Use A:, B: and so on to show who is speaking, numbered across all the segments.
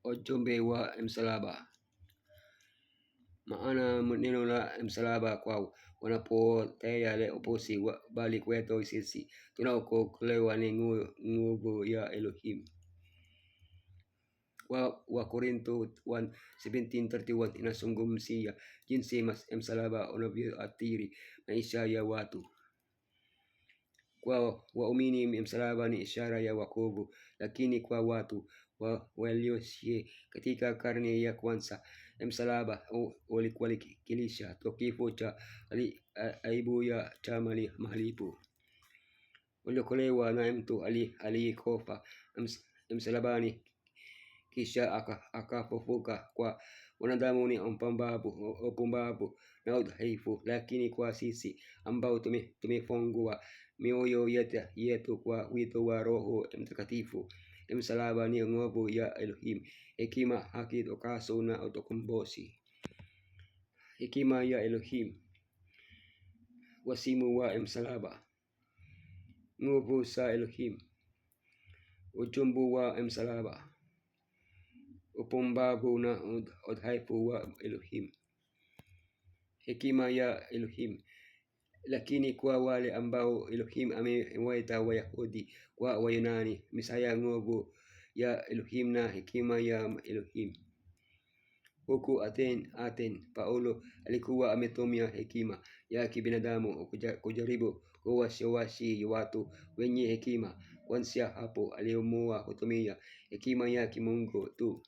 A: ujumbe wa msalaba. Maana neno la msalaba kwao wanapotea le upuzi, bali kwetu sisi tunaokolewa ni nguvu ya Elohim. Wakorintho 1:17-31 inazungumzia jinsi msalaba unavyoathiri maisha ya watu. Kwa waumini msalaba ni ishara ya wokovu, lakini kwa watu walioishi katika karne ya kwanza, msalaba uliwakilisha kifo cha aibu ya malipo. Uliokolewa na mtu aliyekufa msalabani kisha akafufuka. Kwa wanadamu ni upumbavu na udhaifu, lakini kwa sisi ambao tumefungua mioyo yetu kwa wito wa Roho Mtakatifu, msalaba ni nguvu ya Elohim, hekima, haki, utakaso na ukombozi. Hekima ya Elohim. Wasimu wa msalaba. Nguvu za Elohim. Ujumbe wa msalaba. Upumbavu na udhaifu wa Elohim. Hekima ya Elohim. Lakini kwa wale ambao Elohim amewaita Wayahudi kwa Wayunani, Mesaya, nguvu ya Elohim na hekima ya Elohim. Huku Athene, Paulo alikuwa ametumia hekima ya kibinadamu kujaribu kuwashawishi watu wenye hekima. Kuanzia hapo aliamua kutumia hekima ya kimungu tu.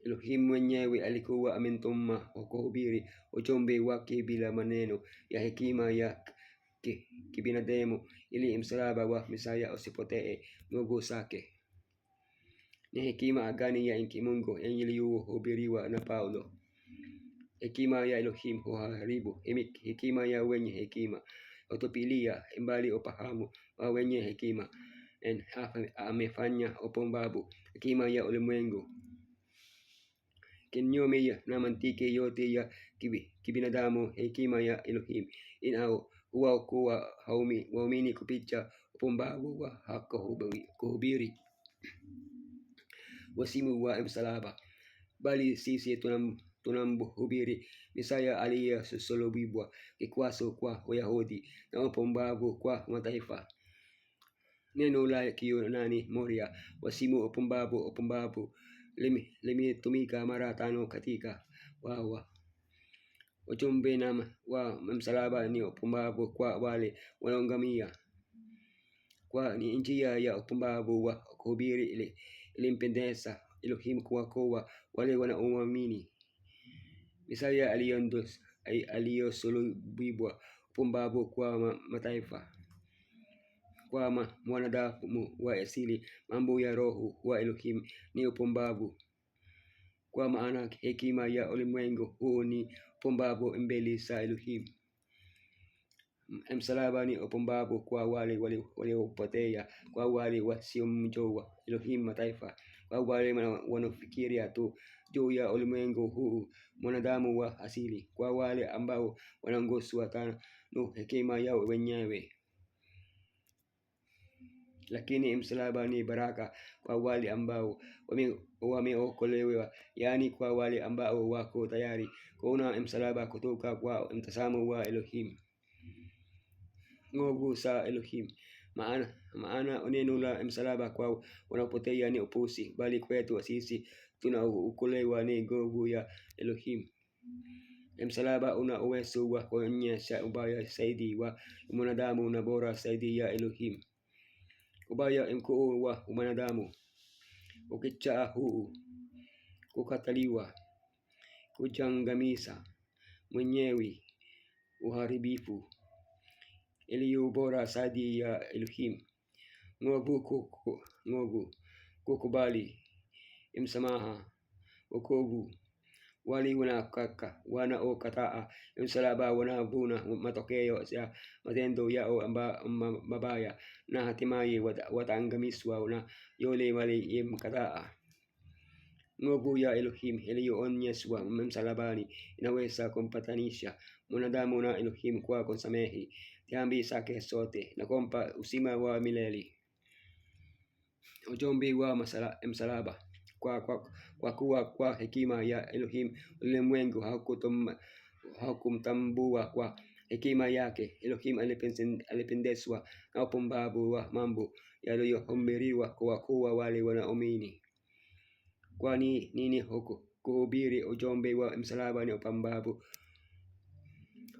A: Elohim mwenyewe alikuwa amemtuma kuhubiri ujumbe wake bila maneno ya hekima ya kibinadamu, ili msalaba wa Mesaya usipotee nguvu zake. Ni hekima gani ya kimungu iliyohubiriwa na Paulo? Hekima ya Elohim huharibu hekima ya wenye hekima, hutupilia mbali ufahamu wa wenye hekima, amefanya upumbavu hekima ya ulimwengu. Kinyume na mantiki yote ya kibinadamu, hekima ya Elohim inaokoa waumini kupitia upumbavu wa kuhubiri. Wasimu wa msalaba. Bali sisi tunamhubiri Mesaya aliyesulubiwa, kikwazo kwa Wayahudi na upumbavu kwa mataifa. Neno la Kiyunani moria, wasimu upumbavu, limetumika mara 5 katika wawa. Ujumbe wa msalaba ni upumbavu kwa wale wanaoangamia. Kwa ni njia ya upumbavu wa kuhubiri ilimpendeza Elohim kuwaokoa wale wanaoamini. Mesaya aliyesulubiwa, upumbavu kwa mataifa. Kwa mwanadamu wa asili, mambo ya roho wa Elohim ni upumbavu. Kwa maana hekima ya ulimwengu huu ni upumbavu mbele za Elohim. Msalaba ni upumbavu kwa wale waliopotea, kwa wale wasiomjua Elohim mataifa, kwa wale wanaofikiria tu juu ya ulimwengu huu mwanadamu wa asili, kwa wale ambao wanaongozwa na hekima yao wenyewe. Lakini msalaba ni baraka kwa wale ambao wameokolewa, yani kwa wale ambao wako tayari kuona msalaba kutoka kwa mtazamo wa Elohim. Nguvu za Elohim. Maana neno la msalaba kwa wanapotea ni upuzi, bali kwetu sisi tunaokolewa ni nguvu ya Elohim. Msalaba una uwezo wa kuonyesha ubaya zaidi wa mwanadamu na bora zaidi ya Elohim. Ubaya mkuu wa mwanadamu, ukichaa huu, kukataliwa, kujangamiza mwenyewe, uharibifu. Iliyo bora zaidi ya Elohim. Nguvu, kukubali, msamaha, wokovu. Wale wanaokataa msalaba wanavuna matokeo ya matendo yao mabaya, na hatimaye wataangamizwa na yule waliyemkataa. Nguvu ya Elohim iliyoonyeshwa msalabani inaweza kumpatanisha mwanadamu na Elohim kwa kusamehe dhambi zake zote na kumpa uzima wa milele. Ujumbe wa msalaba. kwa kuwa kwa hekima ya Elohim ulimwengu hakumtambua kwa hekima yake. Elohim alipendezwa na upumbavu wa mambo yaliyohubiriwa kwa wale wanaoamini. Kwani nini kuhubiri ujumbe wa msalaba ni upumbavu?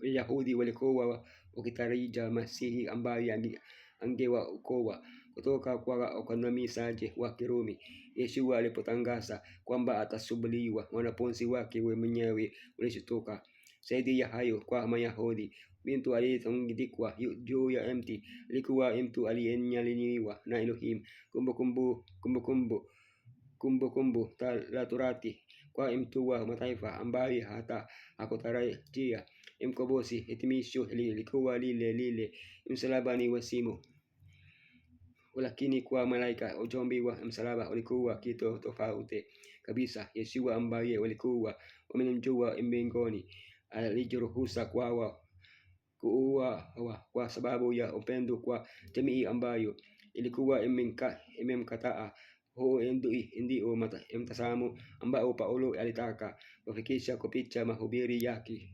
A: Wayahudi walikuwa wakitarajia Masihi ambaye angewaokoa kutoka kwa ukandamizaji wa Kirumi. Yesu alipotangaza kwamba atasulubiwa, wanafunzi wake wenyewe walishtuka. Zaidi ya hayo, kwa Mayahudi, mtu aliyetundikwa juu ya mti alikuwa mtu aliyenyanyuliwa na Elohim. Kumbukumbu la Torati kwa mtu wa mataifa ambaye hata hakutarajia mkombozi. Hitimisho lilikuwa lile msalabani wa simu. Lakini kwa malaika ujumbe wa msalaba ulikuwa kitu tofauti kabisa. Yesu ambaye walikuwa wamemjua mbinguni alijiruhusu kuuawa kwa sababu ya upendo kwa jamii ambayo ilikuwa imemkataa. Huu ndio mtazamo ambao Paulo alitaka kufikisha kupitia mahubiri yake.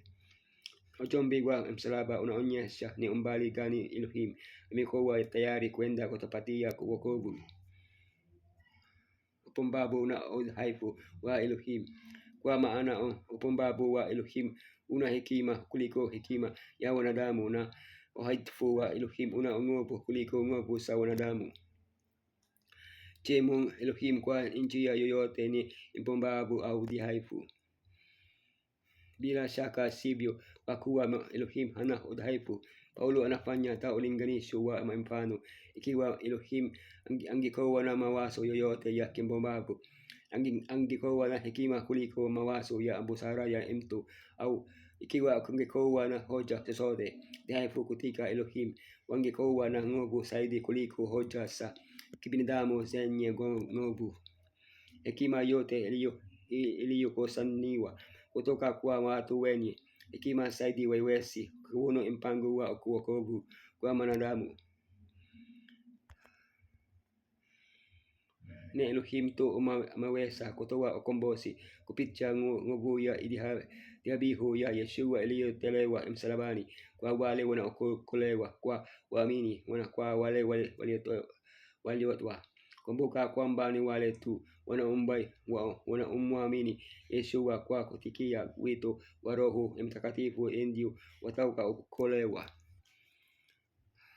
A: Ujumbe wa msalaba unaonyesha ni umbali gani Elohim amekuwa tayari kwenda kutupatia wokovu. Upumbavu na udhaifu wa Elohim. Kwa maana upumbavu wa Elohim una hekima kuliko hekima ya wanadamu, na udhaifu wa Elohim una nguvu kuliko nguvu za wanadamu. Je, Mungu Elohim kwa njia yoyote ni mpumbavu au dhaifu? Bila shaka sivyo, kwa kuwa Elohim hana udhaifu. Paulo anafanya ulinganisho wa mfano. Ikiwa Elohim angekuwa na mawazo yoyote ya kipumbavu, angekuwa na hekima kuliko mawazo ya busara ya mtu, au ikiwa angekuwa na hoja zozote dhaifu katika Elohim, wangekuwa na nguvu zaidi kuliko hoja za kibinadamu zenye nguvu. Hekima yote iliyokusanywa kutoka kwa watu wenye hekima zaidi haiwezi kuona mpango wa wokovu kwa mwanadamu. Ni Elohim tu ameweza kutoa ukombozi kupitia nguvu ya dhabihu ya Yeshua iliyotolewa msalabani kwa wale wanaokolewa kwa kuamini, kwa wale walioitwa. Kumbuka kwamba ni wale tu wanaomwamini Yeshua kwa kutikia wito wa Roho Mtakatifu ndio watakaookolewa.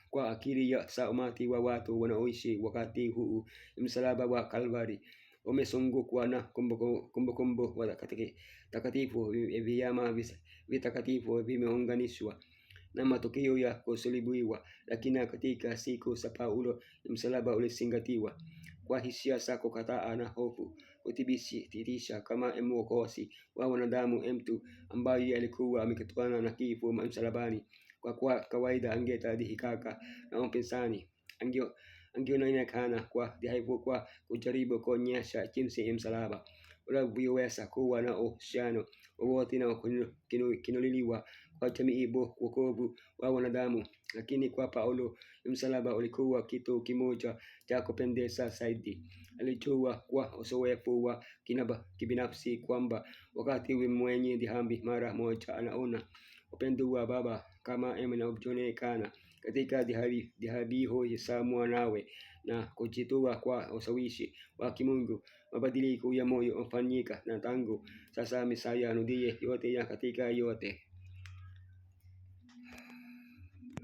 A: Kwa akili ya umati wa watu wanaoishi wakati huu, msalaba wa Kalvari umezungukwa na kumbukumbu wa takatifu. Vyama vitakatifu vimeunganishwa na matukio ya kusulubiwa, lakini katika siku za Paulo msalaba ulizingatiwa. Kwa hisia za kukataa na hofu, kuthibitisha kama mwokozi wa wanadamu mtu ambaye alikuwa amekutana na kifo msalabani. Kwa kawaida angetadhihaka na mpinzani, angeonekana kwa dhaifu kwa kujaribu kuonyesha jinsi msalaba unavyoweza kuwa na uhusiano wowote na kuinuliwa kwa jamii wokovu wa wanadamu. Lakini kwa Paulo msalaba ulikuwa kitu kimoja cha kupendeza zaidi. Alijua kwa uzoefu wa kibinafsi kwamba wakati mwenye dhambi mara moja anaona upendo wa Baba kama unavyoonekana katika dhabihu ya mwanawe na kujitoa kwa ushawishi wa kimungu, mabadiliko ya moyo hufanyika, na tangu sasa Mesaya ndiye yote ya katika yote.